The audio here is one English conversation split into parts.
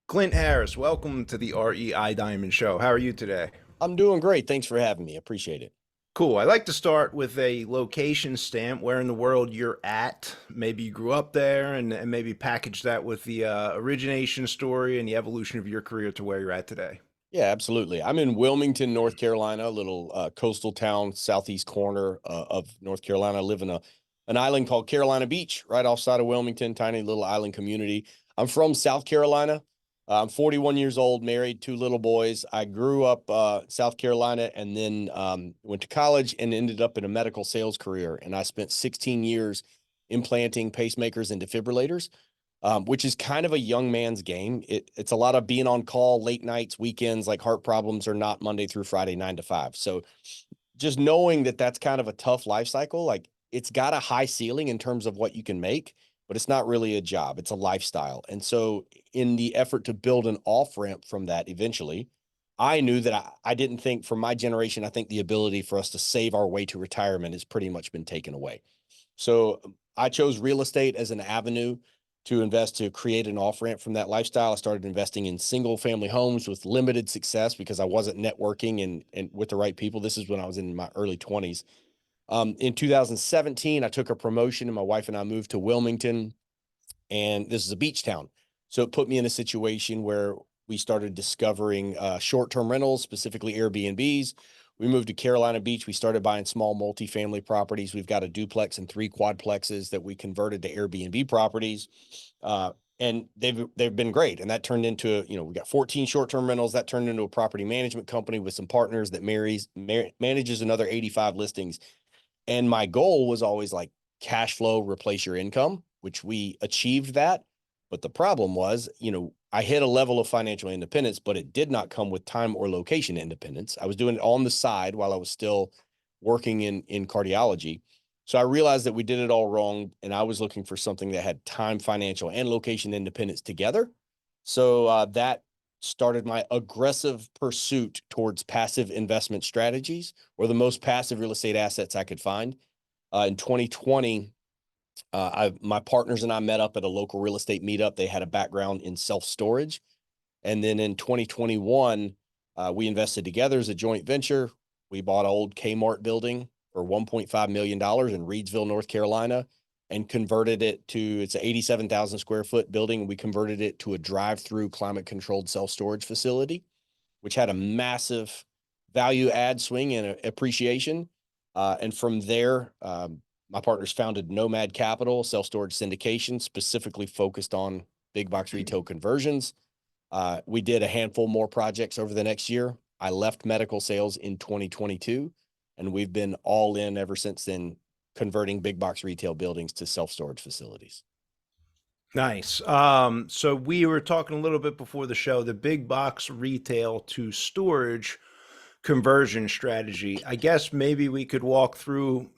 Clint Harris, welcome to the REI Diamond Show. How are you today? I'm doing great. Thanks for having me. Appreciate it. Cool. I like to start with a location stamp, where in the world you're at. Maybe you grew up there, and maybe package that with the origination story and the evolution of your career to where you're at today. Yeah, absolutely. I'm in Wilmington, North Carolina, a little coastal town, southeast corner of North Carolina. I live in an island called Carolina Beach, right offside of Wilmington, tiny little island community. I'm from South Carolina. I'm 41 years old, married, two little boys. I grew up South Carolina and then went to college and ended up in a medical sales career. And I spent 16 years implanting pacemakers and defibrillators, which is kind of a young man's game. It's a lot of being on call, late nights, weekends, like heart problems are not Monday through Friday, 9 to 5. So just knowing that that's kind of a tough life cycle, like it's got a high ceiling in terms of what you can make, but it's not really a job. It's a lifestyle. And so in the effort to build an off ramp from that eventually, I knew that I didn't think for my generation, I think the ability for us to save our way to retirement has pretty much been taken away. So I chose real estate as an avenue to invest to create an off ramp from that lifestyle. I started investing in single family homes with limited success because I wasn't networking and with the right people. This is when I was in my early 20s. In 2017, I took a promotion and my wife and I moved to Wilmington, and this is a beach town. So it put me in a situation where we started discovering short-term rentals, specifically Airbnbs. We moved to Carolina Beach. We started buying small multifamily properties. We've got a duplex and three quadplexes that we converted to Airbnb properties. And they've been great. And that turned into, we got 14 short-term rentals. That turned into a property management company with some partners that manages another 85 listings. And my goal was always like cash flow, replace your income, which we achieved that. But the problem was, I hit a level of financial independence, but it did not come with time or location independence. I was doing it on the side while I was still working in cardiology. So I realized that we did it all wrong. And I was looking for something that had time, financial, and location independence together. So that started my aggressive pursuit towards passive investment strategies, or the most passive real estate assets I could find. In 2020, my partners and I met up at a local real estate meetup. They had a background in self-storage. And then in 2021, we invested together as a joint venture. We bought an old Kmart building for $1.5 million in Reidsville, North Carolina, and converted it to, it's an 87,000 square foot building. We converted it to a drive-through climate controlled self-storage facility, which had a massive value add swing and appreciation. And from there, my partners founded Nomad Capital, self-storage syndication, specifically focused on big box retail conversions. We did a handful more projects over the next year. I left medical sales in 2022, and we've been all in ever since then, converting big box retail buildings to self-storage facilities. Nice. So we were talking a little bit before the show, the big box retail to storage conversion strategy. I guess maybe we could walk through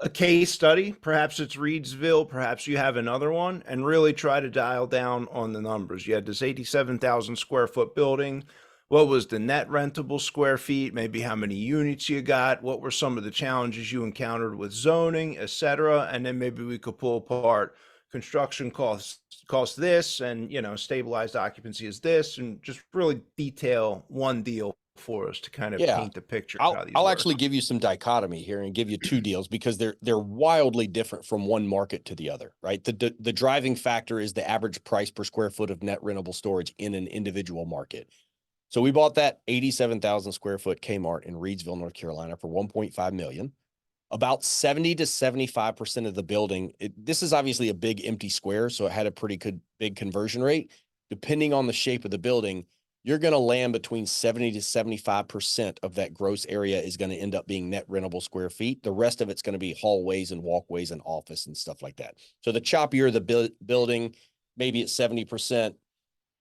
a case study. Perhaps it's Reidsville, perhaps you have another one, and really try to dial down on the numbers. You had this 87,000 square foot building. What was the net rentable square feet? Maybe how many units you got? What were some of the challenges you encountered with zoning, etc.? And then maybe we could pull apart construction cost this, and stabilized occupancy is this, and just really detail one deal for us to kind of Yeah. paint the picture of how these I'll actually work. give you some dichotomy here and give you two deals because they're wildly different from one market to the other, right? The driving factor is the average price per square foot of net rentable storage in an individual market. So we bought that 87,000 square foot Kmart in Reidsville, North Carolina for 1.5 million. About 70 to 75% of the building, this is obviously a big empty square, so it had a pretty good big conversion rate. Depending on the shape of the building, you're going to land between 70 to 75% of that gross area is going to end up being net rentable square feet. The rest of it's going to be hallways and walkways and office and stuff like that. So the choppier the building, maybe it's 70%.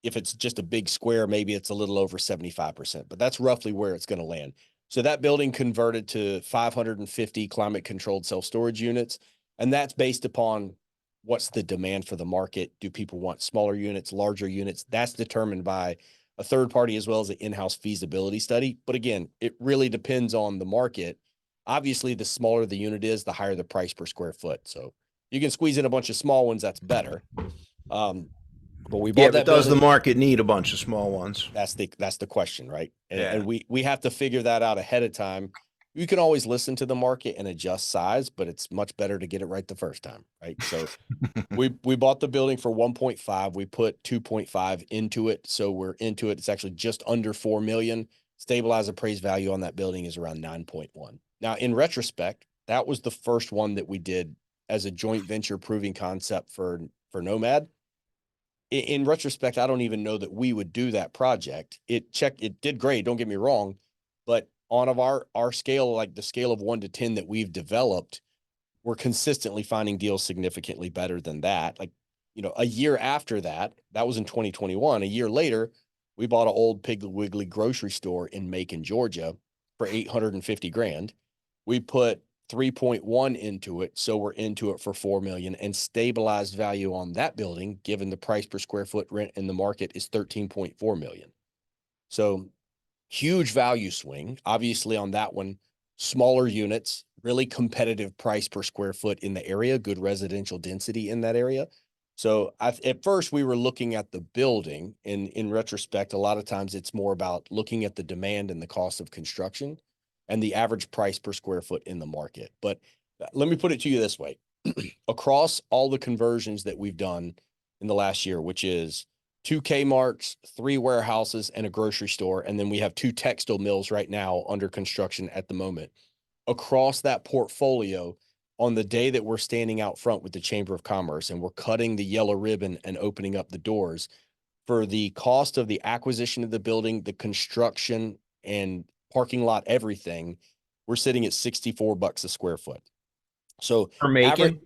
If it's just a big square, maybe it's a little over 75%, but that's roughly where it's going to land. So that building converted to 550 climate controlled self-storage units. And that's based upon what's the demand for the market. Do people want smaller units, larger units? That's determined by a third party as well as an in-house feasibility study. But again, it really depends on the market. Obviously, the smaller the unit is, the higher the price per square foot. So you can squeeze in a bunch of small ones, that's better. But we Yeah, bought but that does the building. market need a bunch of small ones? That's the question, right? And, Yeah. and we have to figure that out ahead of time. You can always listen to the market and adjust size, but it's much better to get it right the first time, right? So we bought the building for 1.5. We put 2.5 into it, so we're into it. It's actually just under 4 million. Stabilized appraised value on that building is around 9.1. Now, in retrospect, that was the first one that we did as a joint venture proving concept for Nomad. In retrospect, I don't even know that we would do that project. It did great. Don't get me wrong, but on of our scale, like the scale of 1 to 10 that we've developed, we're consistently finding deals significantly better than that. Like, a year after that, that was in 2021. A year later, we bought an old Piggly Wiggly grocery store in Macon, Georgia for 850 grand. We put 3.1 into it, so we're into it for 4 million, and stabilized value on that building, given the price per square foot rent in the market, is 13.4 million. So huge value swing. Obviously on that one, smaller units, really competitive price per square foot in the area, good residential density in that area. So at first we were looking at the building, and in retrospect, a lot of times it's more about looking at the demand and the cost of construction and the average price per square foot in the market. But let me put it to you this way. Across all the conversions that we've done in the last year, which is 2 Kmarts, 3 warehouses, and a grocery store, and then we have 2 textile mills right now under construction at the moment. Across that portfolio, on the day that we're standing out front with the Chamber of Commerce and we're cutting the yellow ribbon and opening up the doors, for the cost of the acquisition of the building, the construction, and parking lot, everything, we're sitting at $64 a square foot. So For average, Macon?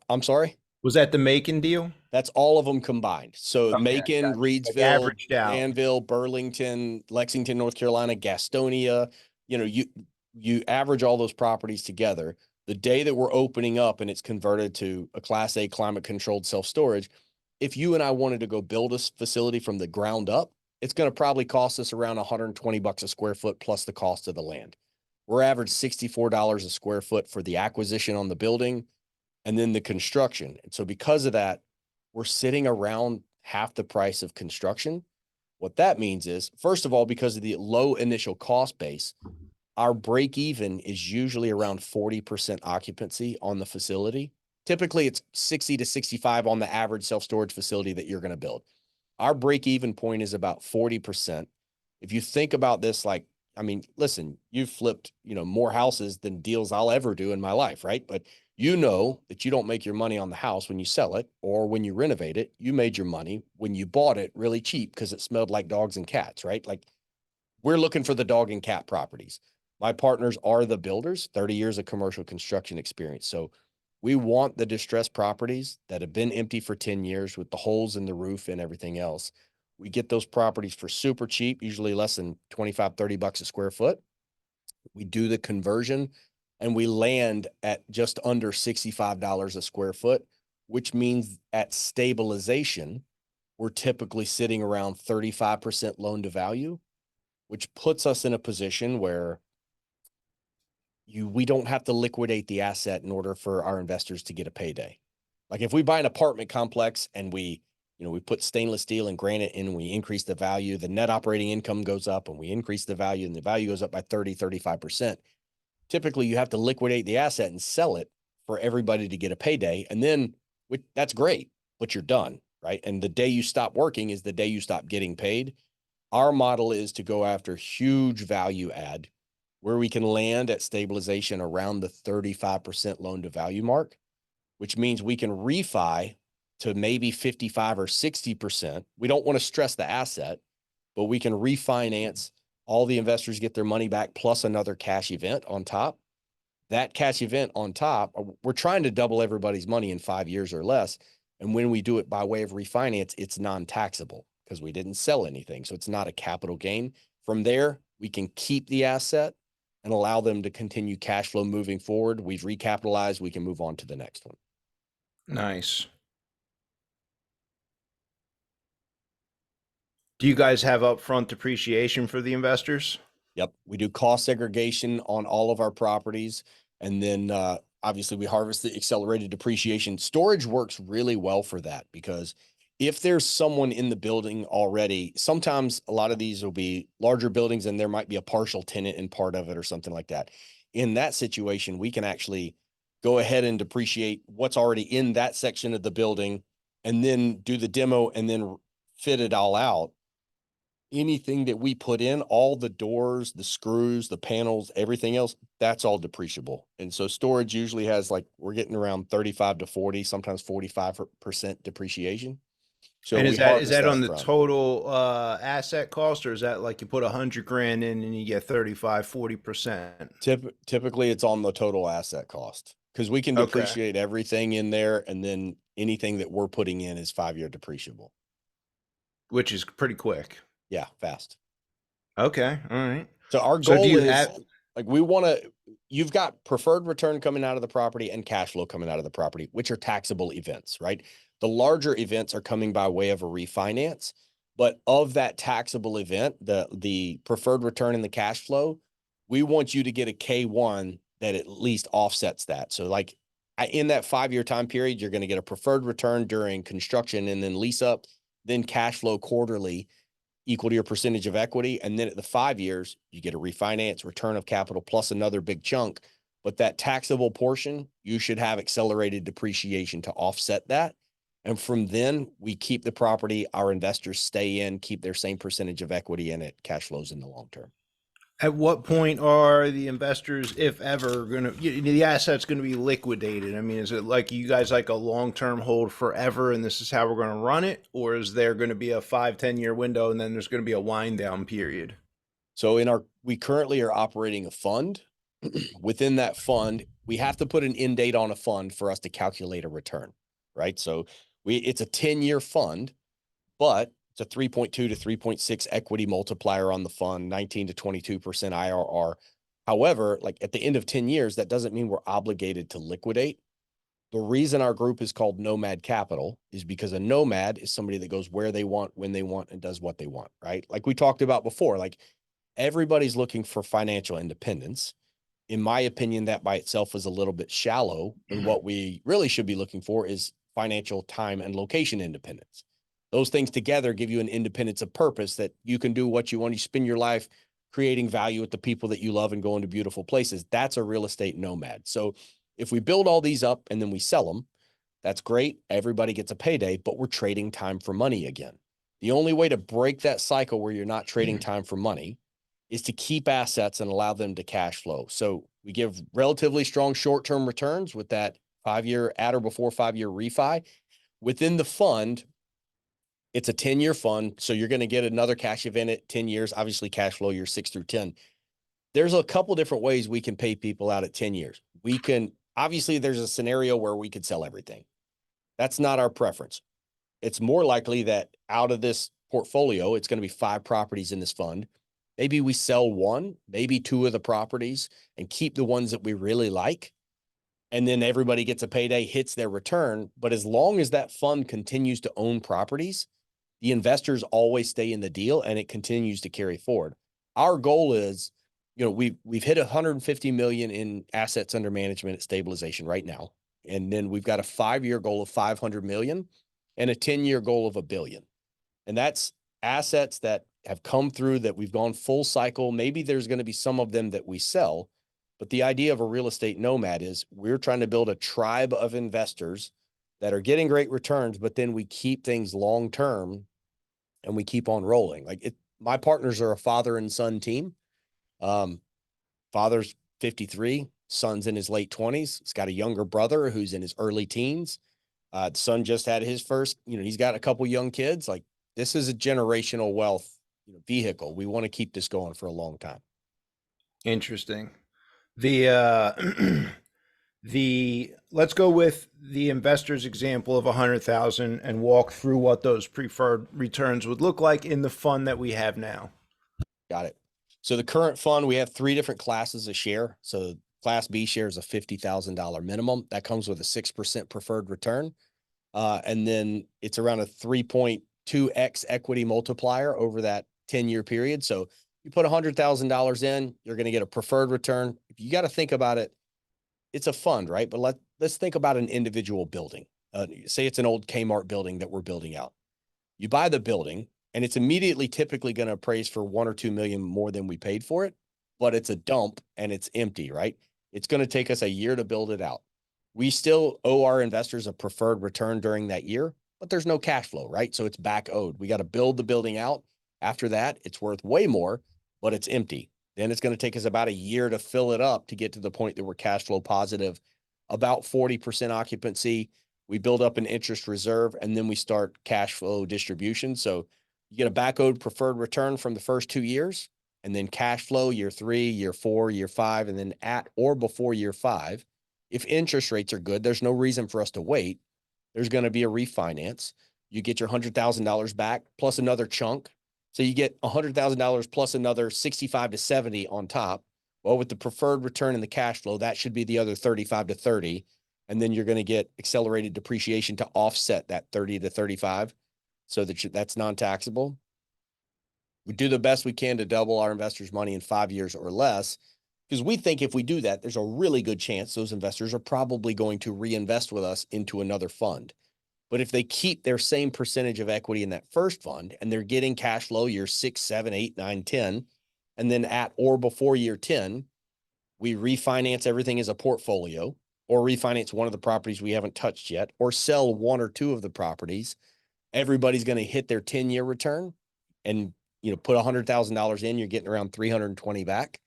I'm sorry? Was that the Macon deal? That's all of them combined. So Okay, Macon, gotcha. Like Reidsville, averaged out. Danville, Burlington, Lexington, North Carolina, Gastonia, you average all those properties together. The day that we're opening up and it's converted to a Class A climate controlled self-storage, if you and I wanted to go build a facility from the ground up, it's going to probably cost us around $120 a square foot plus the cost of the land. We're average $64 a square foot for the acquisition on the building and then the construction. And so because of that, we're sitting around half the price of construction. What that means is, first of all, because of the low initial cost base, our break even is usually around 40% occupancy on the facility. Typically, it's 60 to 65 on the average self-storage facility that you're going to build. Our break even point is about 40%. If you think about this, like, I mean, listen, you've flipped, more houses than deals I'll ever do in my life, right? But you know that you don't make your money on the house when you sell it or when you renovate it. You made your money when you bought it really cheap because it smelled like dogs and cats, right? Like, we're looking for the dog and cat properties. My partners are the builders, 30 years of commercial construction experience. So we want the distressed properties that have been empty for 10 years with the holes in the roof and everything else. We get those properties for super cheap, usually less than 25, $30 a square foot. We do the conversion and we land at just under $65 a square foot, which means at stabilization, we're typically sitting around 35% loan to value, which puts us in a position where we don't have to liquidate the asset in order for our investors to get a payday. Like if we buy an apartment complex and we put stainless steel and granite in and we increase the value, the net operating income goes up and we increase the value and the value goes up by 30, 35%. Typically you have to liquidate the asset and sell it for everybody to get a payday. And then that's great, but you're done, right? And the day you stop working is the day you stop getting paid. Our model is to go after huge value add where we can land at stabilization around the 35% loan to value mark, which means we can refi to maybe 55 or 60%. We don't want to stress the asset, but we can refinance. All the investors get their money back plus another cash event on top. That cash event on top, we're trying to double everybody's money in 5 years or less. And when we do it by way of refinance, it's non-taxable because we didn't sell anything. So it's not a capital gain. From there, we can keep the asset and allow them to continue cash flow moving forward. We've recapitalized. We can move on to the next one. Nice. Do you guys have upfront depreciation for the investors? Yep. We do cost segregation on all of our properties. And then obviously we harvest the accelerated depreciation. Storage works really well for that because If there's someone in the building already, sometimes a lot of these will be larger buildings and there might be a partial tenant in part of it or something like that. In that situation, we can actually go ahead and depreciate what's already in that section of the building and then do the demo and then fit it all out. Anything that we put in, all the doors, the screws, the panels, everything else, that's all depreciable. And so storage usually has, like, we're getting around 35 to 40, sometimes 45% depreciation. So And we is harvest that that on the front. total asset cost, or is that like you put 100 grand in and you get 35, 40%? Typically it's on the total asset cost because we can Okay. depreciate everything in there. And then anything that we're putting in is 5-year depreciable. Which is pretty quick. Yeah. Fast. Okay. All right. So our So do goal you is, have, like, we want to, you've got preferred return coming out of the property and cash flow coming out of the property, which are taxable events, right? The larger events are coming by way of a refinance, but of that taxable event, the preferred return and the cash flow, we want you to get a K1 that at least offsets that. So, like, in that 5-year time period, you're going to get a preferred return during construction and then lease up, then cash flow quarterly equal to your percentage of equity. And then at the 5 years, you get a refinance, return of capital, plus another big chunk. But that taxable portion, you should have accelerated depreciation to offset that. And from then, we keep the property, our investors stay in, keep their same percentage of equity in it, cash flows in the long term. at what point are the investors, if ever, going to, the asset's going to be liquidated? I mean, is it like you guys like a long-term hold forever and this is how we're going to run it? Or is there going to be a 5, 10 year window and then there's going to be a wind down period? So we currently are operating a fund. Within that fund, we have to put an end date on a fund for us to calculate a return, right? So it's a 10-year fund, but it's a 3.2 to 3.6 equity multiplier on the fund, 19 to 22% IRR. However, like, at the end of 10 years, that doesn't mean we're obligated to liquidate. The reason our group is called Nomad Capital is because a nomad is somebody that goes where they want, when they want, and does what they want, right? Like we talked about before, like, everybody's looking for financial independence. In my opinion, that by itself is a little bit shallow. And what we really should be looking for is financial time and location independence. Those things together give you an independence of purpose that you can do what you want. You spend your life creating value with the people that you love and going to beautiful places. That's a real estate nomad. So if we build all these up and then we sell them, that's great. Everybody gets a payday, but we're trading time for money again. The only way to break that cycle where you're not trading time for money is to keep assets and allow them to cash flow. So we give relatively strong short-term returns with that 5-year at or before 5-year refi. Within the fund, it's a 10-year fund. So you're going to get another cash event at 10 years, obviously cash flow years 6 through 10. There's a couple different ways we can pay people out at 10 years. We can, obviously there's a scenario where we could sell everything. That's not our preference. It's more likely that out of this portfolio, it's going to be 5 properties in this fund. Maybe we sell 1, maybe 2 of the properties and keep the ones that we really like. And then everybody gets a payday, hits their return. But as long as that fund continues to own properties, the investors always stay in the deal and it continues to carry forward. Our goal is, we've hit 150 million in assets under management at stabilization right now. And then we've got a 5-year goal of 500 million and a 10-year goal of $1 billion. And that's assets that have come through that we've gone full cycle. Maybe there's going to be some of them that we sell, but the idea of a real estate nomad is we're trying to build a tribe of investors that are getting great returns, but then we keep things long-term and we keep on rolling. My partners are a father and son team. Father's 53, son's in his late 20s. He's got a younger brother who's in his early teens. The son just had his first, he's got a couple young kids. Like, this is a generational wealth vehicle. We want to keep this going for a long time. Interesting. The let's go with the investor's example of 100,000 and walk through what those preferred returns would look like in the fund that we have now. Got it. So the current fund, we have 3 different classes of share. So Class B share is a $50,000 minimum. That comes with a 6% preferred return. And then it's around a 3.2x equity multiplier over that 10-year period. So you put $100,000 in, you're going to get a preferred return. If you got to think about it, it's a fund, right? But let's think about an individual building. Say it's an old Kmart building that we're building out. You buy the building and it's immediately typically going to appraise for 1 or 2 million more than we paid for it, but it's a dump and it's empty, right? It's going to take us a year to build it out. We still owe our investors a preferred return during that year, but there's no cash flow, right? So it's back owed. We got to build the building out. After that, it's worth way more, but it's empty. Then it's going to take us about a year to fill it up to get to the point that we're cash flow positive, about 40% occupancy. We build up an interest reserve, and then we start cash flow distribution. So you get a back owed preferred return from the first 2 years, and then cash flow year 3, year 4, year 5, and then at or before year 5. If interest rates are good, there's no reason for us to wait. There's going to be a refinance. You get your $100,000 back plus another chunk. So you get $100,000 plus another 65 to 70 on top. Well, with the preferred return and the cash flow, that should be the other 35 to 30. And then you're going to get accelerated depreciation to offset that 30 to 35 so that that's non-taxable. We do the best we can to double our investors' money in 5 years or less, because we think if we do that, there's a really good chance those investors are probably going to reinvest with us into another fund. But if they keep their same percentage of equity in that first fund and they're getting cash flow year 6, 7, 8, 9, 10, and then at or before year 10, we refinance everything as a portfolio, or refinance one of the properties we haven't touched yet, or sell 1 or 2 of the properties, everybody's going to hit their 10-year return. And put $100,000 in, you're getting around 320 back.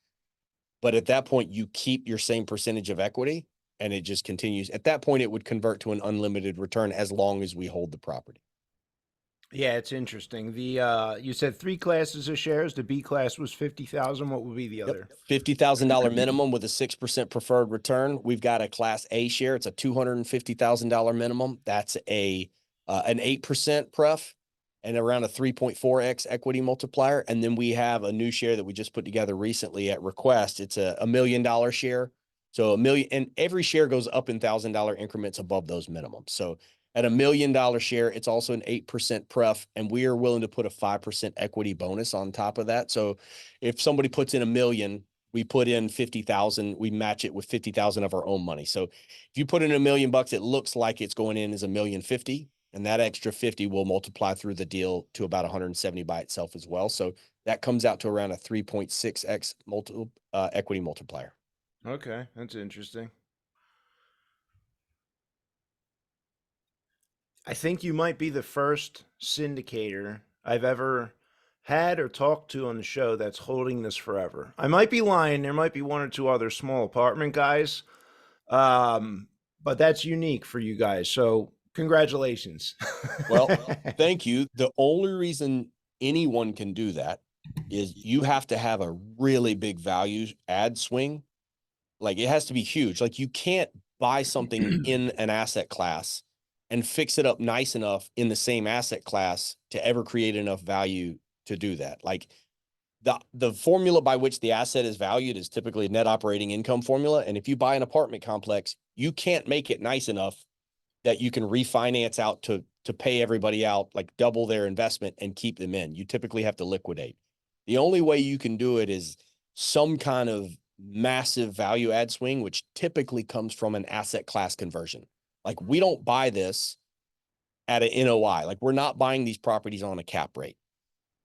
But at that point, you keep your same percentage of equity, and it just continues. At that point, it would convert to an unlimited return as long as we hold the property. Yeah, it's interesting. The you said 3 classes of shares. The B class was 50,000. What would be the other? $50,000 minimum with a 6% preferred return. We've got a Class A share. It's a $250,000 minimum. That's an 8% pref and around a 3.4x equity multiplier. And then we have a new share that we just put together recently at request. It's a $1 million share. So $1 million, and every share goes up in $1,000 increments above those minimums. So at $1 million share, it's also an 8% pref, and we are willing to put a 5% equity bonus on top of that. So if somebody puts in $1 million, we put in 50,000, we match it with 50,000 of our own money. So if you put in $1 million bucks, it looks like it's going in as $1,050,000, and that extra 50 will multiply through the deal to about 170 by itself as well. So that comes out to around a 3.6x equity multiplier. Okay, that's interesting. I think you might be the first syndicator I've ever had or talked to on the show that's holding this forever. I might be lying. There might be 1 or 2 other small apartment guys, um, but that's unique for you guys. So congratulations. Well, thank you. The only reason anyone can do that is you have to have a really big value add swing. Like, it has to be huge. Like, you can't buy something in an asset class and fix it up nice enough in the same asset class to ever create enough value to do that. Like, the formula by which the asset is valued is typically a net operating income formula. And if you buy an apartment complex, you can't make it nice enough that you can refinance out to pay everybody out, like double their investment and keep them in. You typically have to liquidate. The only way you can do it is some kind of massive value add swing, which typically comes from an asset class conversion. Like, we don't buy this at an NOI. Like, we're not buying these properties on a cap rate.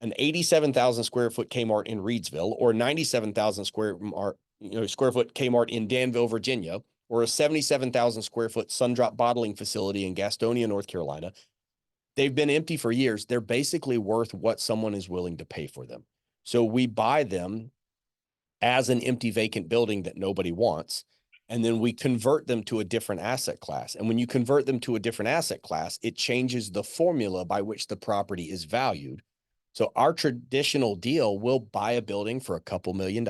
An 87,000 square foot Kmart in Reidsville, or 97,000 square foot Kmart in Danville, Virginia, or a 77,000 square foot Sundrop bottling facility in Gastonia, North Carolina. They've been empty for years. They're basically worth what someone is willing to pay for them. So we buy them as an empty vacant building that nobody wants, and then we convert them to a different asset class. And when you convert them to a different asset class, it changes the formula by which the property is valued. So our traditional deal, we'll buy a building for a couple $1 million.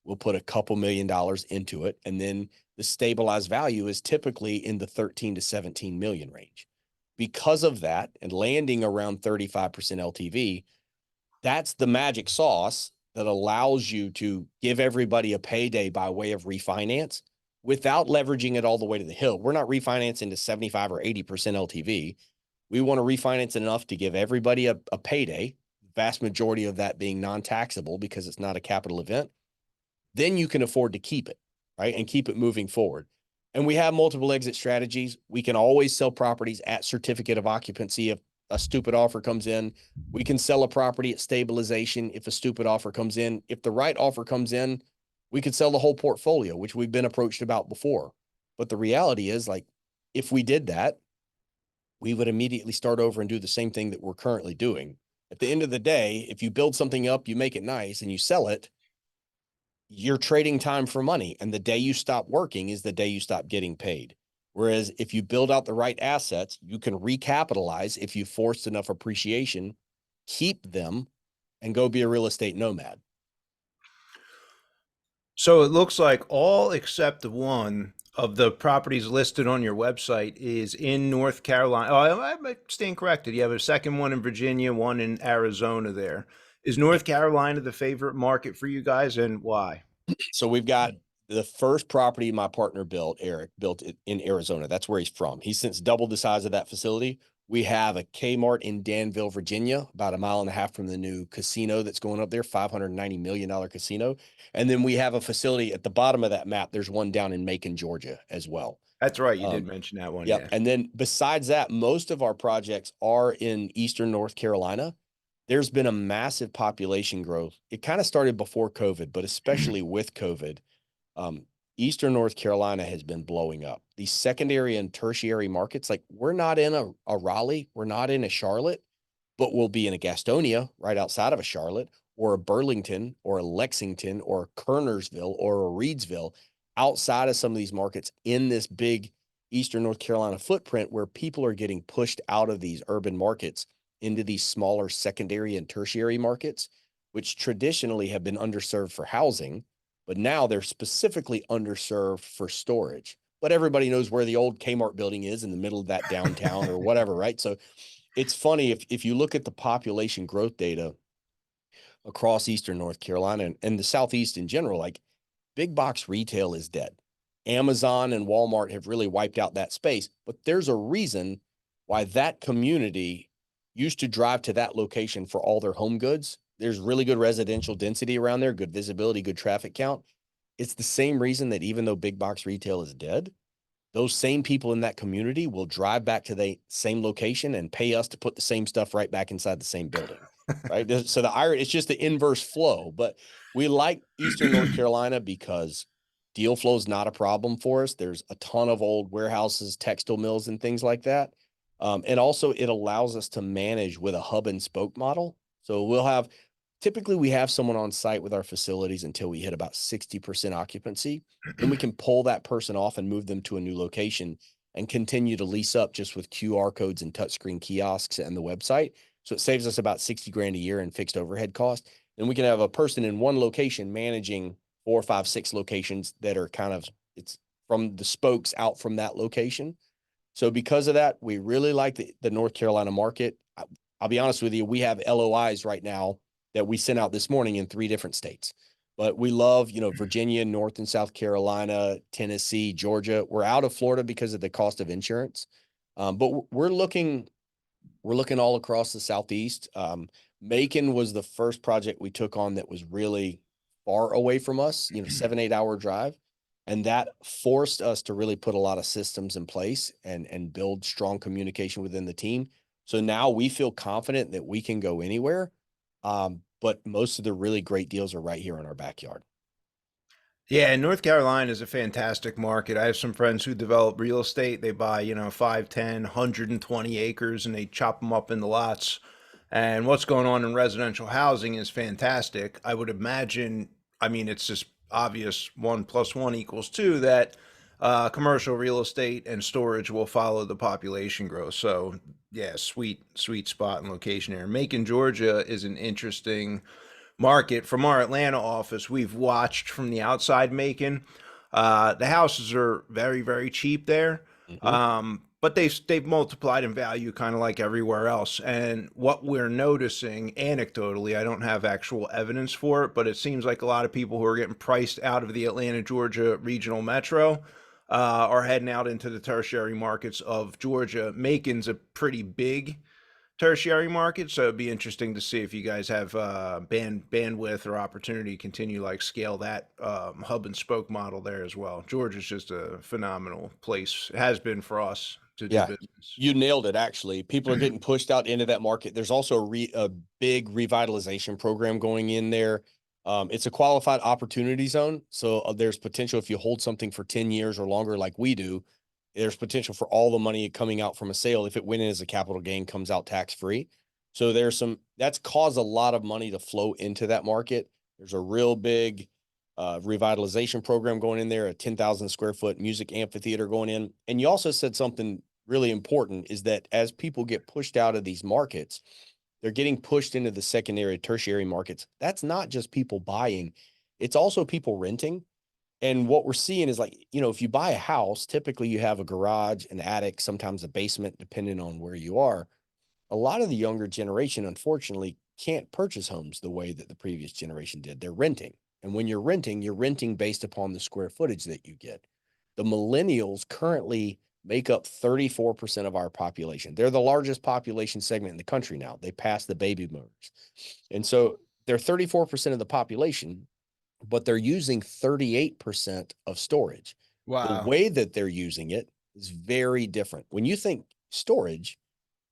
We'll put a couple $1 million into it, and then the stabilized value is typically in the 13 to 17 million range. Because of that, and landing around 35% LTV, that's the magic sauce that allows you to give everybody a payday by way of refinance without leveraging it all the way to the hill. We're not refinancing to 75 or 80% LTV. We want to refinance enough to give everybody a payday, vast majority of that being non-taxable because it's not a capital event. Then you can afford to keep it, right? And keep it moving forward. And we have multiple exit strategies. We can always sell properties at certificate of occupancy a stupid offer comes in, we can sell a property at stabilization if a stupid offer comes in. If the right offer comes in, we could sell the whole portfolio, which we've been approached about before. But the reality is, like, if we did that, we would immediately start over and do the same thing that we're currently doing. At the end of the day, if you build something up, you make it nice and you sell it, you're trading time for money. And the day you stop working is the day you stop getting paid. Whereas if you build out the right assets, you can recapitalize if you forced enough appreciation, keep them, and go be a real estate nomad. So it looks like all except one of the properties listed on your website is in North Carolina. Oh, I stand corrected. You have a second one in Virginia, one in Arizona there. Is North Carolina the favorite market for you guys, and why? So we've got the first property my partner built, Eric, built it in Arizona. That's where he's from. He's since doubled the size of that facility. We have a Kmart in Danville, Virginia, about a mile and a half from the new casino that's going up there, $590 million casino. And then we have a facility at the bottom of that map. There's one down in Macon, Georgia as well. That's right. You did mention that one. Yep. Yeah. And then besides that, most of our projects are in Eastern North Carolina. There's been a massive population growth. It kind of started before COVID, but especially with COVID, um, Eastern North Carolina has been blowing up. These secondary and tertiary markets, like we're not in a Raleigh, we're not in a Charlotte, but we'll be in a Gastonia right outside of a Charlotte, or a Burlington, or a Lexington, or a Kernersville, or a Reedsville, outside of some of these markets in this big Eastern North Carolina footprint where people are getting pushed out of these urban markets into these smaller secondary and tertiary markets, which traditionally have been underserved for housing, but now they're specifically underserved for storage. But everybody knows where the old Kmart building is in the middle of that downtown or whatever, right? So it's funny if you look at the population growth data across Eastern North Carolina and the Southeast in general, like big box retail is dead. Amazon and Walmart have really wiped out that space, but there's a reason why that community used to drive to that location for all their home goods. There's really good residential density around there, good visibility, good traffic count. It's the same reason that even though big box retail is dead, those same people in that community will drive back to the same location and pay us to put the same stuff right back inside the same building. Right. So it's just the inverse flow, but we like Eastern North Carolina because deal flow is not a problem for us. There's a ton of old warehouses, textile mills, and things like that. And also it allows us to manage with a hub and spoke model. So typically we have someone on site with our facilities until we hit about 60% occupancy. Then we can pull that person off and move them to a new location and continue to lease up just with QR codes and touchscreen kiosks and the website. So it saves us about 60 grand a year in fixed overhead cost. And we can have a person in one location managing 4, 5, 6 locations that are it's from the spokes out from that location. So because of that, we really like the North Carolina market. I'll be honest with you, we have LOIs right now that we sent out this morning in 3 different states. But we love, Virginia, North and South Carolina, Tennessee, Georgia. We're out of Florida because of the cost of insurance. But we're looking all across the Southeast. Macon was the first project we took on that was really far away from us, 7, 8 hour drive. And that forced us to really put a lot of systems in place and build strong communication within the team. So now we feel confident that we can go anywhere. But most of the really great deals are right here in our backyard. Yeah, and North Carolina is a fantastic market. I have some friends who develop real estate. They buy, 5, 10, 120 acres and they chop them up into lots. And what's going on in residential housing is fantastic. I would imagine, I mean, it's just obvious 1 + 1 = 2 that commercial real estate and storage will follow the population growth. So, yeah, sweet spot and location here. Macon, Georgia is an interesting market. From our Atlanta office, we've watched from the outside Macon. The houses are very, very cheap there. Mm-hmm. But they've multiplied in value kind of like everywhere else. And what we're noticing anecdotally, I don't have actual evidence for it, but it seems like a lot of people who are getting priced out of the Atlanta, Georgia regional metro are heading out into the tertiary markets of Georgia. Macon's a pretty big tertiary market. So it'd be interesting to see if you guys have bandwidth or opportunity to continue like scale that hub and spoke model there as well. Georgia's just a phenomenal place. It has been for us to do Yeah, business. you nailed it. Actually, people are getting pushed out into that market. There's also a big revitalization program going in there. It's a qualified opportunity zone, so there's potential if you hold something for 10 years or longer, like we do. There's potential for all the money coming out from a sale, if it went in as a capital gain, comes out tax free. So that's caused a lot of money to flow into that market. There's a real big revitalization program going in there, a 10,000 square foot music amphitheater going in. And you also said something really important, is that as people get pushed out of these markets, they're getting pushed into the secondary, tertiary markets. That's not just people buying, it's also people renting. And what we're seeing is, like, if you buy a house, typically you have a garage, an attic, sometimes a basement, depending on where you are. A lot of the younger generation, unfortunately, can't purchase homes the way that the previous generation did. They're renting. And when you're renting based upon the square footage that you get. The millennials currently make up 34% of our population. They're the largest population segment in the country now. They passed the baby boomers. And so they're 34% of the population, but they're using 38% of storage. The Wow. way that they're using it is very different. When you think storage,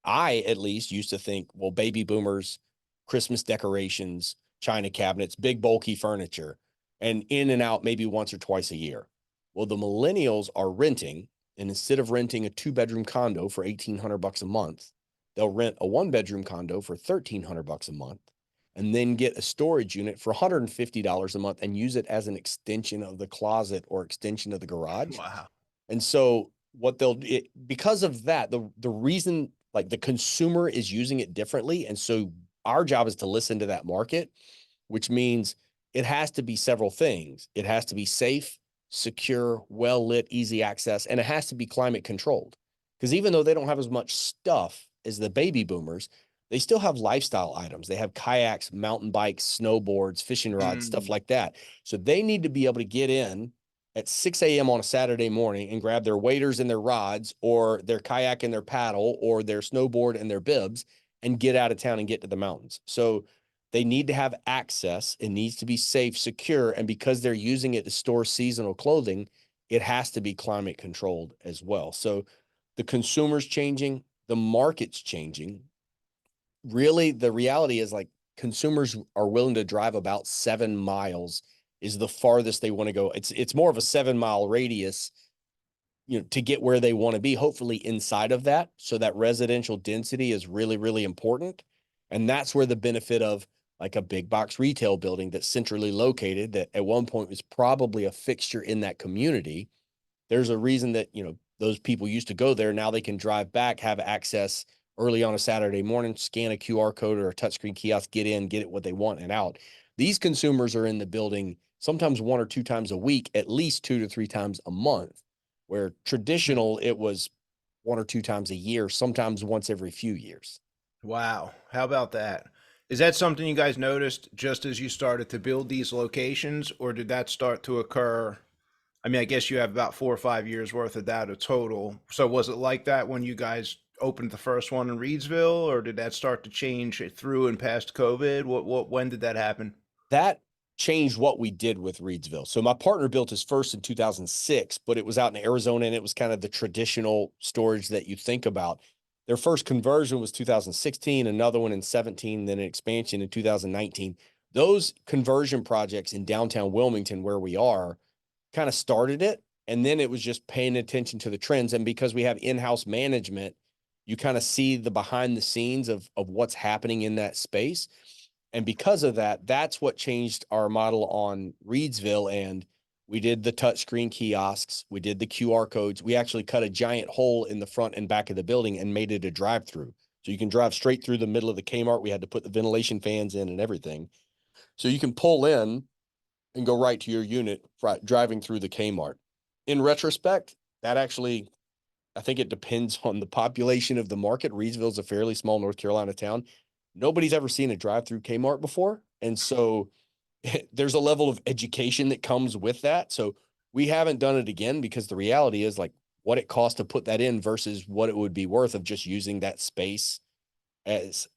I at least used to think, well, baby boomers, Christmas decorations, china cabinets, big bulky furniture, and in and out maybe once or twice a year. Well, the millennials are renting, and instead of renting a 2-bedroom condo for $1,800 a month, they'll rent a 1-bedroom condo for $1,300 a month, and then get a storage unit for $150 a month and use it as an extension of the closet or extension of the garage. Wow. And so because of that, the reason, like, the consumer is using it differently. And so our job is to listen to that market, which means it has to be several things. It has to be safe, secure, well lit, easy access, and it has to be climate controlled. Because even though they don't have as much stuff as the baby boomers, they still have lifestyle items. They have kayaks, mountain bikes, snowboards, fishing rods, stuff Mm. like that. So they need to be able to get in at 6 a.m. on a Saturday morning and grab their waders and their rods, or their kayak and their paddle, or their snowboard and their bibs, and get out of town and get to the mountains. So they need to have access. It needs to be safe, secure. And because they're using it to store seasonal clothing, it has to be climate controlled as well. So the consumer's changing, the market's changing. Really, the reality is, like, consumers are willing to drive about 7 miles is the farthest they want to go. It's more of a 7-mile radius, to get where they want to be, hopefully inside of that. So that residential density is really, really important. And that's where the benefit of, like, a big box retail building that's centrally located, that at one point was probably a fixture in that community. There's a reason that, those people used to go there. Now they can drive back, have access early on a Saturday morning, scan a QR code or a touchscreen kiosk, get in, get it what they want, and out. These consumers are in the building sometimes 1 or 2 times a week, at least 2 to 3 times a month, where traditional, it was 1 or 2 times a year, sometimes once every few years. Wow. How about that? Is that something you guys noticed just as you started to build these locations, or did that start to occur? I mean, I guess you have about 4 or 5 years worth of data total. So was it like that when you guys opened the first one in Reedsville, or did that start to change through and past COVID? When did that happen? That changed what we did with Reedsville. So my partner built his first in 2006, but it was out in Arizona, and it was kind of the traditional storage that you think about. Their first conversion was 2016, another one in 17, then an expansion in 2019. Those conversion projects in downtown Wilmington, where we are, kind of started it. And then it was just paying attention to the trends. And because we have in-house management, you kind of see the behind the scenes of what's happening in that space. And because of that, that's what changed our model on Reedsville. And we did the touchscreen kiosks. We did the QR codes. We actually cut a giant hole in the front and back of the building and made it a drive-through. So you can drive straight through the middle of the Kmart. We had to put the ventilation fans in and everything. So you can pull in and go right to your unit, driving through the Kmart. In retrospect, that actually, I think it depends on the population of the market. Reedsville is a fairly small North Carolina town. Nobody's ever seen a drive-through Kmart before. And so there's a level of education that comes with that. So we haven't done it again, because the reality is, like, what it costs to put that in versus what it would be worth of just using that space as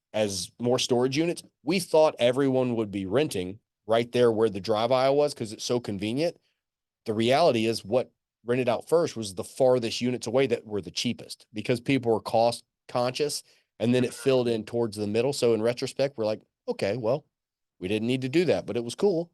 more storage units. We thought everyone would be renting right there where the drive aisle was because it's so convenient. The reality is what rented out first was the farthest units away that were the cheapest because people were cost conscious, and then it filled in towards the middle. So in retrospect, we're like, okay, well, we didn't need to do that, but it was cool.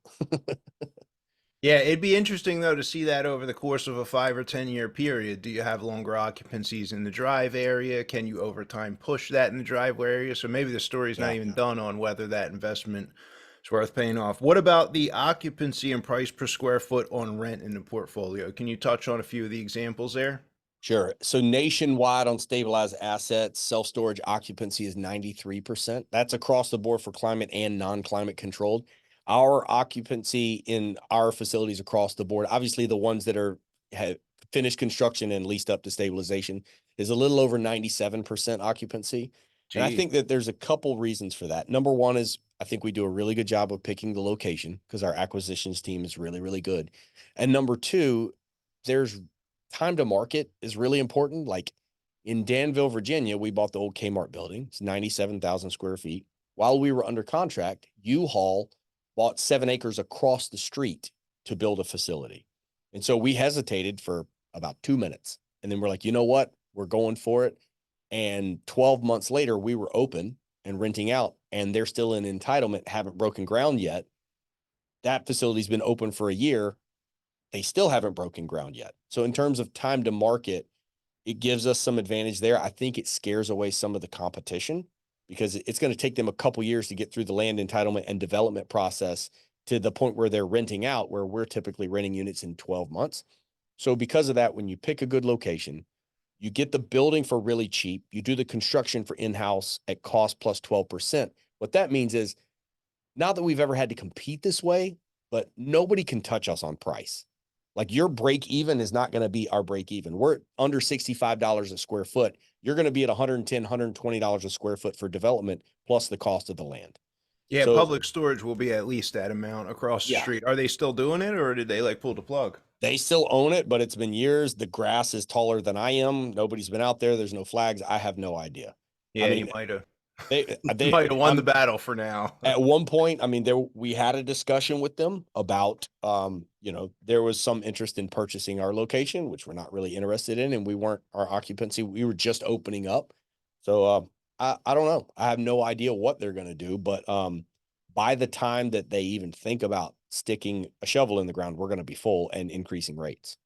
Yeah, it'd be interesting though to see that over the course of a 5 or 10 year period. Do you have longer occupancies in the drive area? Can you over time push that in the driveway area? So maybe the story's not Yeah. even done on whether that investment is worth paying off. What about the occupancy and price per square foot on rent in the portfolio? Can you touch on a few of the examples there? Sure. So nationwide on stabilized assets, self-storage occupancy is 93%. That's across the board for climate and non-climate controlled. Our occupancy in our facilities across the board, obviously the ones that are have finished construction and leased up to stabilization, is a little over 97% occupancy. And I Gee. think that there's a couple reasons for that. Number one is I think we do a really good job of picking the location because our acquisitions team is really, really good. And number two, there's time to market is really important. Like in Danville, Virginia, we bought the old Kmart building. It's 97,000 square feet. While we were under contract, U-Haul bought 7 acres across the street to build a facility. And so we hesitated for about 2 minutes. And then we're like, you know what? We're going for it. And 12 months later, we were open and renting out, and they're still in entitlement, haven't broken ground yet. That facility's been open for a year. They still haven't broken ground yet. So in terms of time to market, it gives us some advantage there. I think it scares away some of the competition because it's going to take them a couple years to get through the land entitlement and development process to the point where they're renting out, where we're typically renting units in 12 months. So because of that, when you pick a good location, you get the building for really cheap, you do the construction for in-house at cost plus 12%. What that means is not that we've ever had to compete this way, but nobody can touch us on price. Like your break even is not going to be our break even. We're under $65 a square foot. You're going to be at $110, $120 a square foot for development plus the cost of the land. Yeah, So public storage will be at least that amount across the yeah, street. Are they still doing it or did they like pull the plug? they still own it, but it's been years. The grass is taller than I am. Nobody's been out there. There's no flags. I have no idea. I Yeah, you mean, might have they, might have won the battle for now. at one point, I mean, we had a discussion with them about, there was some interest in purchasing our location, which we're not really interested in, and we weren't our occupancy. We were just opening up, so I don't know. I have no idea what they're going to do, but by the time that they even think about sticking a shovel in the ground, we're going to be full and increasing rates.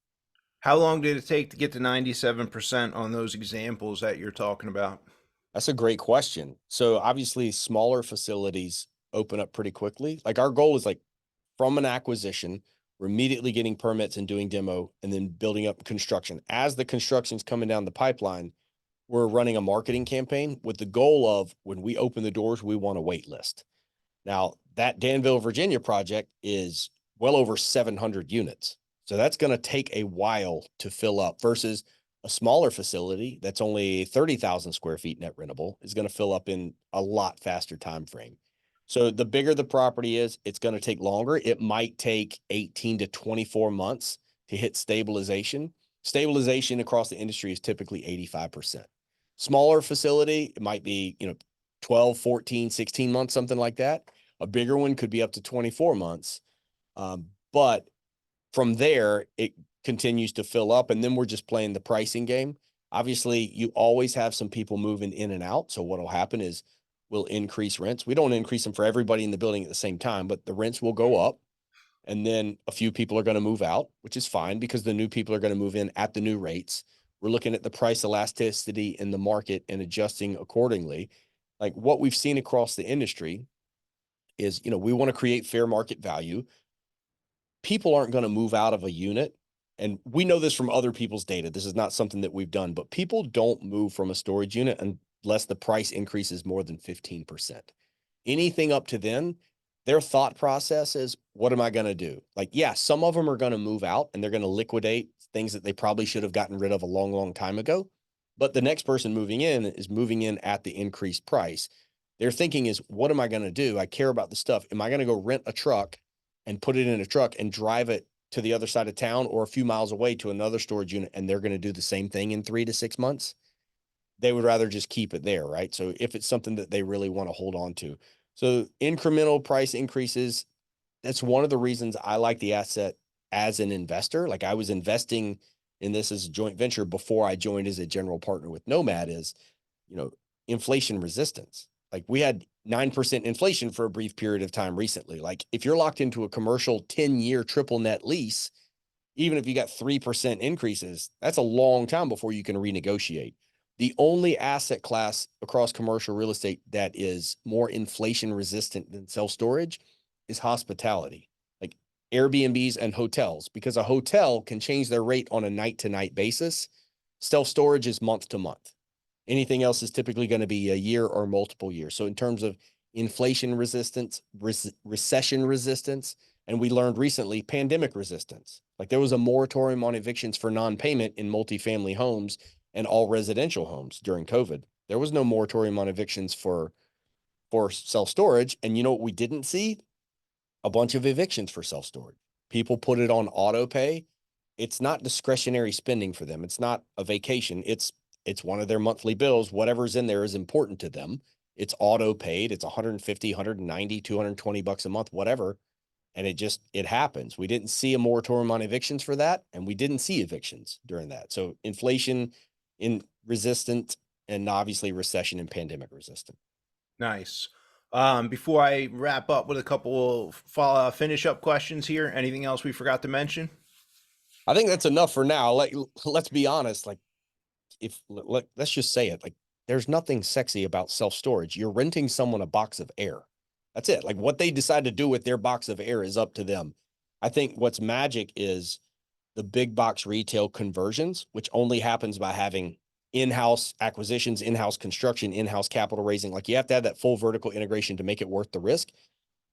How long did it take to get to 97% on those examples that you're talking about? That's a great question. So obviously, smaller facilities open up pretty quickly. Like our goal is like from an acquisition, we're immediately getting permits and doing demo and then building up construction. As the construction's coming down the pipeline, we're running a marketing campaign with the goal of when we open the doors, we want a wait list. Now, that Danville, Virginia project is well over 700 units. So that's going to take a while to fill up versus a smaller facility that's only 30,000 square feet net rentable is going to fill up in a lot faster time frame. So the bigger the property is, it's going to take longer. It might take 18 to 24 months to hit stabilization. Stabilization across the industry is typically 85%. Smaller facility, it might be, 12, 14, 16 months, something like that. A bigger one could be up to 24 months. But from there, it continues to fill up, and then we're just playing the pricing game. Obviously, you always have some people moving in and out. So what will happen is we'll increase rents. We don't increase them for everybody in the building at the same time, but the rents will go up. And then a few people are going to move out, which is fine because the new people are going to move in at the new rates. We're looking at the price elasticity in the market and adjusting accordingly. Like what we've seen across the industry is, we want to create fair market value. People aren't going to move out of a unit. And we know this from other people's data. This is not something that we've done, but people don't move from a storage unit unless the price increases more than 15%. Anything up to then, their thought process is, what am I going to do? Like, yeah, some of them are going to move out and they're going to liquidate things that they probably should have gotten rid of a long, long time ago. But the next person moving in is moving in at the increased price. Their thinking is, what am I going to do? I care about the stuff. Am I going to go rent a truck and put it in a truck and drive it to the other side of town or a few miles away to another storage unit, and they're going to do the same thing in 3 to 6 months? they would rather just keep it there, right? So if it's something that they really want to hold on to. So incremental price increases, that's one of the reasons I like the asset as an investor. Like I was investing in this as a joint venture before I joined as a general partner with Nomad is, you know, inflation resistance. Like we had 9% inflation for a brief period of time recently. Like if you're locked into a commercial 10-year triple net lease, even if you got 3% increases, that's a long time before you can renegotiate. The only asset class across commercial real estate that is more inflation resistant than self-storage is hospitality, like Airbnbs and hotels, because a hotel can change their rate on a night to night basis. Self-storage is month to month. Anything else is typically going to be a year or multiple years. So in terms of inflation resistance, recession resistance, and we learned recently pandemic resistance. Like there was a moratorium on evictions for non-payment in multifamily homes and all residential homes during COVID. There was no moratorium on evictions for self-storage. And you know what we didn't see? A bunch of evictions for self-storage. People put it on auto pay. It's not discretionary spending for them. It's not a vacation. It's one of their monthly bills. Whatever's in there is important to them. It's auto paid. It's 150, 190, 220 bucks a month, whatever. And it happens. We didn't see a moratorium on evictions for that. And we didn't see evictions during that. So inflation in resistant and obviously recession and pandemic resistant. Nice. Before I wrap up with a couple of finish up questions here, anything else we forgot to mention? I think that's enough for now. Let's be honest. Like let's just say it. Like there's nothing sexy about self-storage. You're renting someone a box of air. That's it. Like what they decide to do with their box of air is up to them. I think what's magic is the big box retail conversions, which only happens by having in-house acquisitions, in-house construction, in-house capital raising. Like you have to have that full vertical integration to make it worth the risk.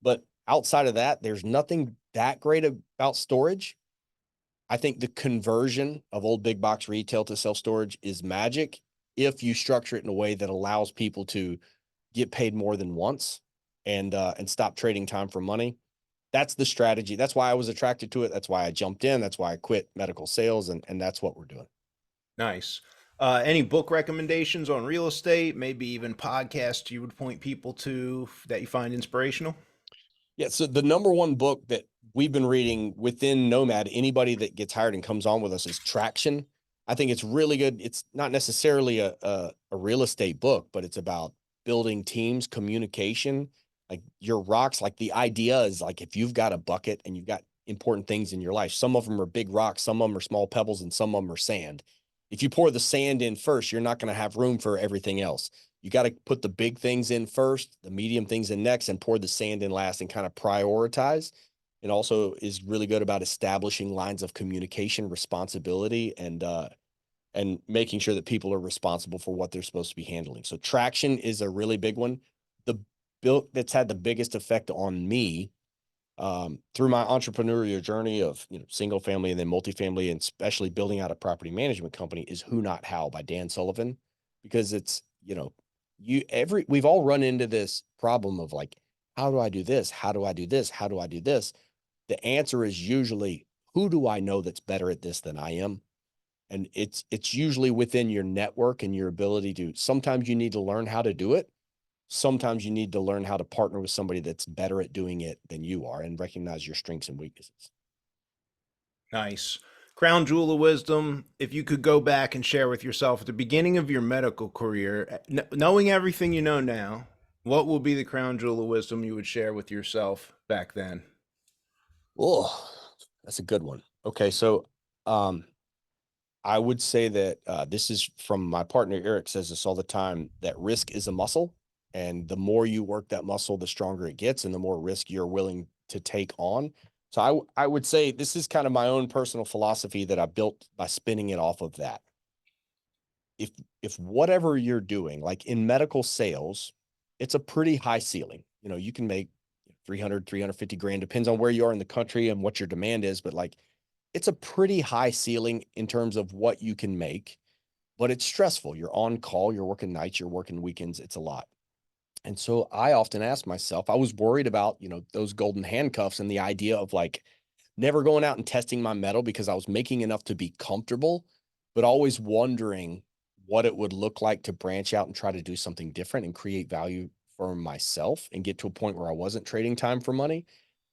But outside of that, there's nothing that great about storage. I think the conversion of old big box retail to self-storage is magic if you structure it in a way that allows people to get paid more than once and stop trading time for money. That's the strategy. That's why I was attracted to it. That's why I jumped in. That's why I quit medical sales. And that's what we're doing. Nice. Any book recommendations on real estate, maybe even podcasts you would point people to that you find inspirational? Yeah. So the number one book that we've been reading within Nomad, anybody that gets hired and comes on with us, is Traction. I think it's really good. It's not necessarily a real estate book, but it's about building teams, communication, like your rocks. Like the idea is like if you've got a bucket and you've got important things in your life, some of them are big rocks, some of them are small pebbles, and some of them are sand. If you pour the sand in first, you're not going to have room for everything else. You got to put the big things in first, the medium things in next, and pour the sand in last and kind of prioritize. It also is really good about establishing lines of communication, responsibility, and making sure that people are responsible for what they're supposed to be handling. So Traction is a really big one. The book that's had the biggest effect on me through my entrepreneurial journey of single family and then multifamily, and especially building out a property management company, is Who Not How by Dan Sullivan, because it's we've all run into this problem of like, how do I do this? How do I do this? How do I do this? The answer is usually, who do I know that's better at this than I am? And it's usually within your network and your ability to. Sometimes you need to learn how to do it. Sometimes you need to learn how to partner with somebody that's better at doing it than you are and recognize your strengths and weaknesses. Nice. Crown jewel of wisdom. If you could go back and share with yourself at the beginning of your medical career, knowing everything you know now, what will be the crown jewel of wisdom you would share with yourself back then? Oh, that's a good one. Okay, so um, I would say that this is from my partner. Eric says this all the time, that risk is a muscle. And the more you work that muscle, the stronger it gets and the more risk you're willing to take on. So I would say this is kind of my own personal philosophy that I built by spinning it off of that. If whatever you're doing, like in medical sales, it's a pretty high ceiling. You can make 300, 350 grand, depends on where you are in the country and what your demand is. But like, it's a pretty high ceiling in terms of what you can make, but it's stressful. You're on call, you're working nights, you're working weekends. It's a lot. And so I often ask myself, I was worried about, those golden handcuffs and the idea of like never going out and testing my metal because I was making enough to be comfortable, but always wondering, what it would look like to branch out and try to do something different and create value for myself and get to a point where I wasn't trading time for money.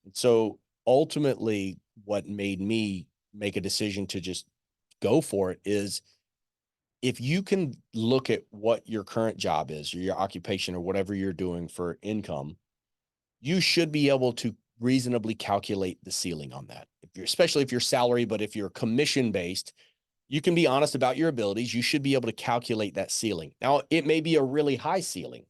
And so ultimately, what made me make a decision to just go for it is, if you can look at what your current job is or your occupation or whatever you're doing for income, you should be able to reasonably calculate the ceiling on that. If you're, especially if you're salary, but if you're commission based, you can be honest about your abilities. You should be able to calculate that ceiling. Now, it may be a really high ceiling,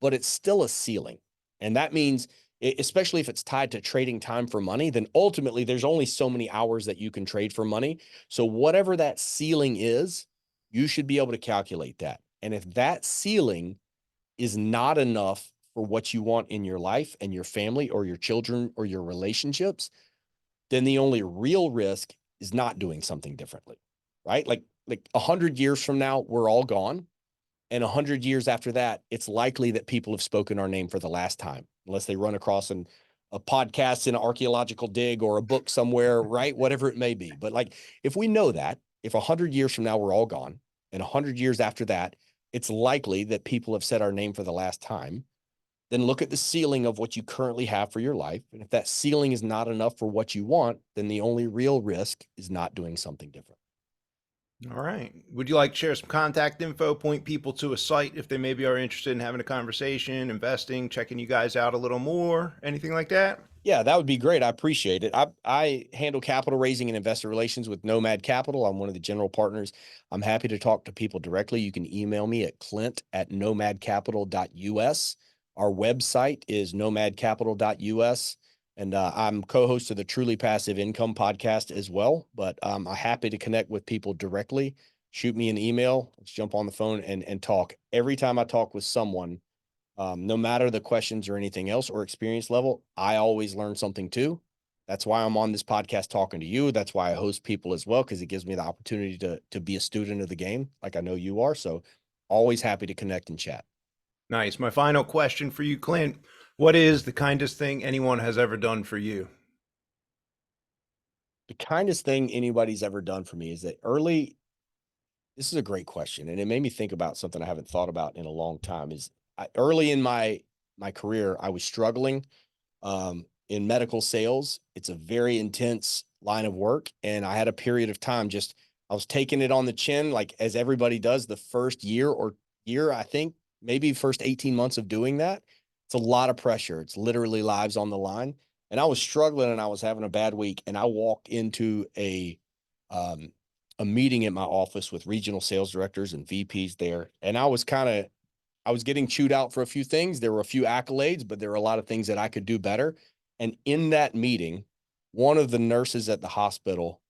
but it's still a ceiling. And that means, especially if it's tied to trading time for money, then ultimately there's only so many hours that you can trade for money. So whatever that ceiling is, you should be able to calculate that. And if that ceiling is not enough for what you want in your life and your family or your children or your relationships, then the only real risk is not doing something differently, right? Like 100 years from now, we're all gone. And 100 years after that, it's likely that people have spoken our name for the last time, unless they run across a podcast in an archaeological dig or a book somewhere, right? Whatever it may be. But like, if we know that, if 100 years from now, we're all gone, and 100 years after that, it's likely that people have said our name for the last time, then look at the ceiling of what you currently have for your life. And if that ceiling is not enough for what you want, then the only real risk is not doing something different. All right. Would you like to share some contact info, point people to a site if they maybe are interested in having a conversation, investing, checking you guys out a little more, anything like that? Yeah, that would be great. I appreciate it. I handle capital raising and investor relations with Nomad Capital. I'm one of the general partners. I'm happy to talk to people directly. You can email me at clint@nomadcapital.us. Our website is nomadcapital.us. And I'm co-host of the Truly Passive Income podcast as well. But I'm happy to connect with people directly. Shoot me an email. Let's jump on the phone and talk. Every time I talk with someone, no matter the questions or anything else or experience level, I always learn something too. That's why I'm on this podcast talking to you. That's why I host people as well, because it gives me the opportunity to be a student of the game, like I know you are. So always happy to connect and chat. Nice. My final question for you, Clint. What is the kindest thing anyone has ever done for you? The kindest thing anybody's ever done for me is that this is a great question. And it made me think about something I haven't thought about in a long time is early in my career, I was struggling in medical sales. It's a very intense line of work. And I had a period of time I was taking it on the chin, like as everybody does the first year, I think, maybe first 18 months of doing that. It's a lot of pressure. It's literally lives on the line. And I was struggling and I was having a bad week. And I walked into um, a meeting at my office with regional sales directors and VPs there. And I was getting chewed out for a few things. There were a few accolades, but there were a lot of things that I could do better. And in that meeting, one of the nurses at the hospital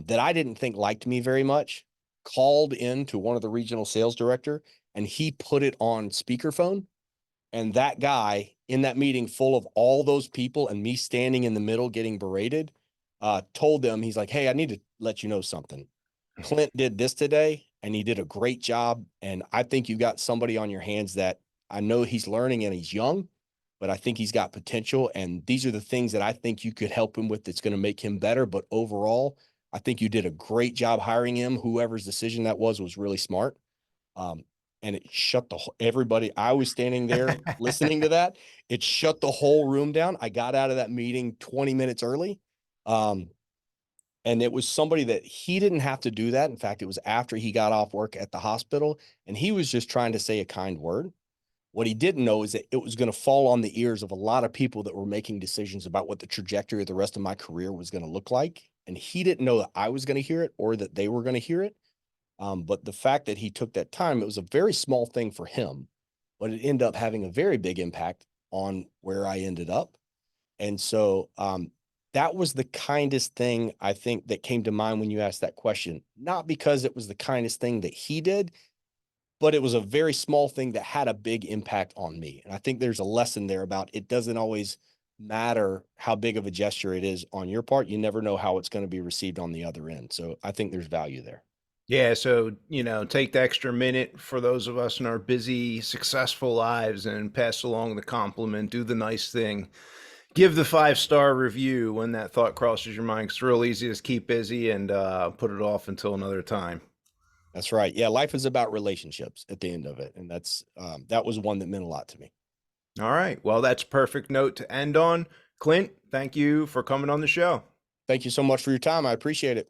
that I didn't think liked me very much called in to one of the regional sales director, and he put it on speakerphone. And that guy in that meeting full of all those people and me standing in the middle getting berated, told them, he's like, "Hey, I need to let you know something. Clint did this today and he did a great job. And I think you got somebody on your hands that I know he's learning and he's young, but I think he's got potential. And these are the things that I think you could help him with that's going to make him better. But overall, I think you did a great job hiring him. Whoever's decision that was really smart." Um, and it shut everybody. I was standing there listening to that. It shut the whole room down. I got out of that meeting 20 minutes early. Um, and it was somebody that he didn't have to do that. In fact, it was after he got off work at the hospital, and he was just trying to say a kind word. What he didn't know is that it was going to fall on the ears of a lot of people that were making decisions about what the trajectory of the rest of my career was going to look like. And he didn't know that I was going to hear it or that they were going to hear it. But the fact that he took that time, it was a very small thing for him, but it ended up having a very big impact on where I ended up. And so that was the kindest thing I think that came to mind when you asked that question, not because it was the kindest thing that he did, but it was a very small thing that had a big impact on me. And I think there's a lesson there about it doesn't always matter how big of a gesture it is on your part. You never know how it's going to be received on the other end. So I think there's value there. Yeah, so, take the extra minute for those of us in our busy, successful lives and pass along the compliment, do the nice thing. Give the 5-star review when that thought crosses your mind. 'Cause it's real easy to keep busy and put it off until another time. That's right. Yeah, life is about relationships at the end of it, and that was one that meant a lot to me. All right. Well, that's a perfect note to end on. Clint, thank you for coming on the show. Thank you so much for your time. I appreciate it.